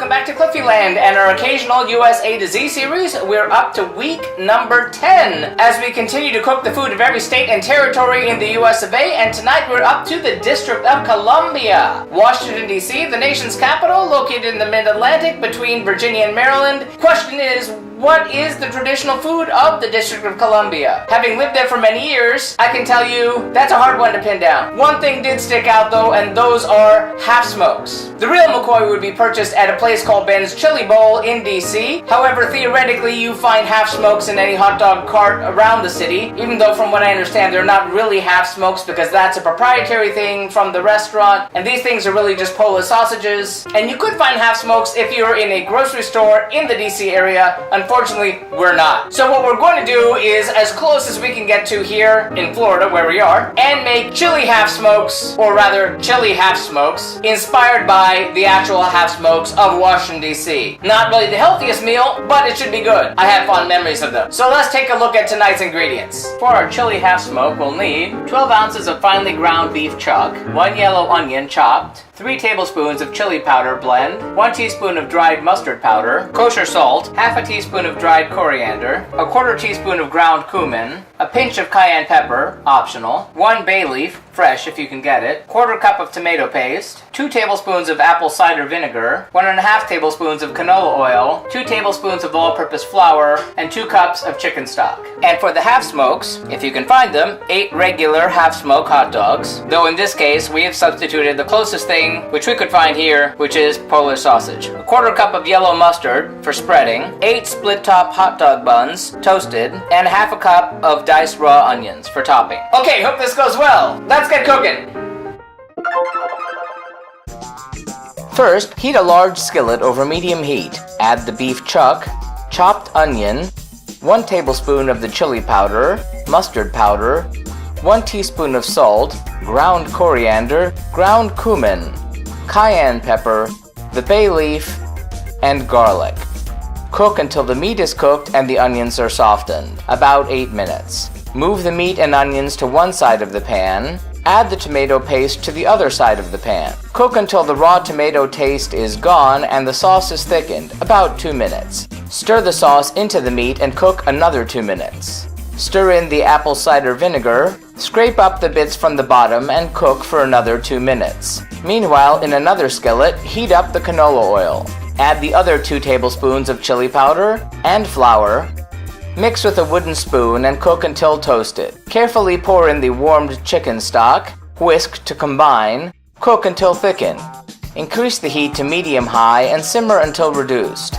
welcome back to Cliffieland and our occasional US A to Z series. We're up to week number 10 as we continue to cook the food of every state and territory in the US of A, and tonight we're up to the District of Columbia. Washington, D.C., the nation's capital, located in the mid-Atlantic between Virginia and Maryland. Question is, what is the traditional food of the District of Columbia? Having lived there for many years, I can tell you that's a hard one to pin down. One thing did stick out though, and those are half smokes. The real McCoy would be purchased at a place called Ben's Chili Bowl in DC. However, theoretically, you find half smokes in any hot dog cart around the city, even though from what I understand, they're not really half smokes because that's a proprietary thing from the restaurant, and these things are really just Polish sausages. And you could find half smokes if you're in a grocery store in the DC area. Unfortunately, we're not. So what we're going to do is as close as we can get to here in Florida, where we are, and make chili half smokes, or rather chili half smokes, inspired by the actual half smokes of Washington, D.C. Not really the healthiest meal, but it should be good. I have fond memories of them. So let's take a look at tonight's ingredients. For our chili half smoke, we'll need 12 ounces of finely ground beef chuck, 1 yellow onion chopped, 3 tablespoons of chili powder blend, 1 teaspoon of dried mustard powder, kosher salt, half a teaspoon of dried coriander, a quarter teaspoon of ground cumin, a pinch of cayenne pepper, optional, 1 bay leaf, fresh if you can get it, quarter cup of tomato paste, 2 tablespoons of apple cider vinegar, 1.5 tablespoons of canola oil, 2 tablespoons of all-purpose flour, and 2 cups of chicken stock. And for the half smokes, if you can find them, 8 regular half smoke hot dogs, though in this case we have substituted the closest thing which we could find here, which is Polish sausage. A quarter cup of yellow mustard for spreading, 8 split top hot dog buns, toasted, and half a cup of diced raw onions for topping. Okay, hope this goes well. Let's get cooking. First, heat a large skillet over medium heat. Add the beef chuck, chopped onion, 1 tablespoon of the chili powder, mustard powder, 1 teaspoon of salt, ground coriander, ground cumin, cayenne pepper, the bay leaf, and garlic. Cook until the meat is cooked and the onions are softened, about 8 minutes. Move the meat and onions to one side of the pan. Add the tomato paste to the other side of the pan. Cook until the raw tomato taste is gone and the sauce is thickened, about 2 minutes. Stir the sauce into the meat and cook another 2 minutes. Stir in the apple cider vinegar, scrape up the bits from the bottom and cook for another 2 minutes. Meanwhile, in another skillet, heat up the canola oil. Add the other 2 tablespoons of chili powder and flour. Mix with a wooden spoon and cook until toasted. Carefully pour in the warmed chicken stock, whisk to combine, cook until thickened. Increase the heat to medium-high and simmer until reduced.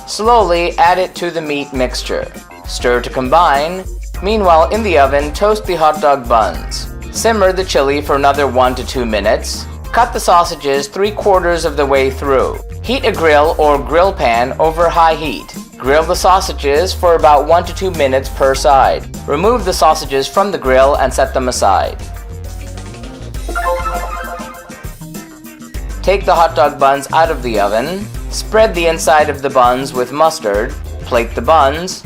Slowly add it to the meat mixture. Stir to combine. Meanwhile, in the oven, toast the hot dog buns. Simmer the chili for another 1 to 2 minutes. Cut the sausages 3/4 of the way through. Heat a grill or grill pan over high heat. Grill the sausages for about 1 to 2 minutes per side. Remove the sausages from the grill and set them aside. Take the hot dog buns out of the oven. Spread the inside of the buns with mustard. Plate the buns.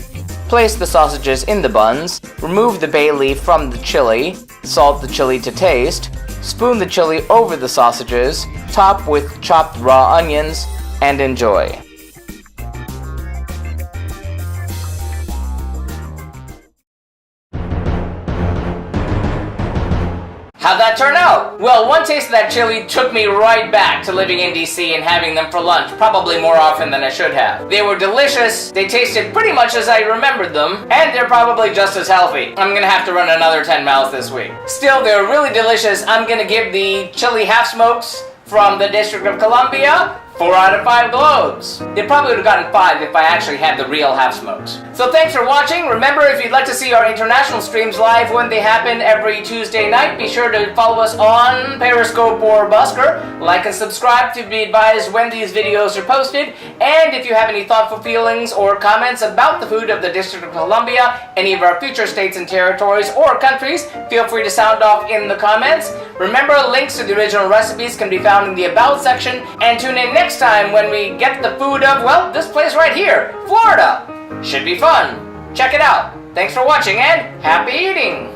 Place the sausages in the buns. Remove the bay leaf from the chili. Salt the chili to taste. Spoon the chili over the sausages. Top with chopped raw onions and enjoy. How'd that turn out? Well, one taste of that chili took me right back to living in DC and having them for lunch, probably more often than I should have. They were delicious, they tasted pretty much as I remembered them, and they're probably just as healthy. I'm gonna have to run another 10 miles this week. Still, they're really delicious. I'm gonna give the chili half smokes from the District of Columbia 4 out of 5 globes. They probably would have gotten 5 if I actually had the real half smokes. So thanks for watching. Remember, if you'd like to see our international streams live when they happen every Tuesday night, be sure to follow us on Periscope or Busker. Like and subscribe to be advised when these videos are posted. And if you have any thoughtful feelings or comments about the food of the District of Columbia, any of our future states and territories or countries, feel free to sound off in the comments. Remember, links to the original recipes can be found in the About section, and tune in next time when we get the food of, well, this place right here, Florida. Should be fun. Check it out. Thanks for watching and happy eating!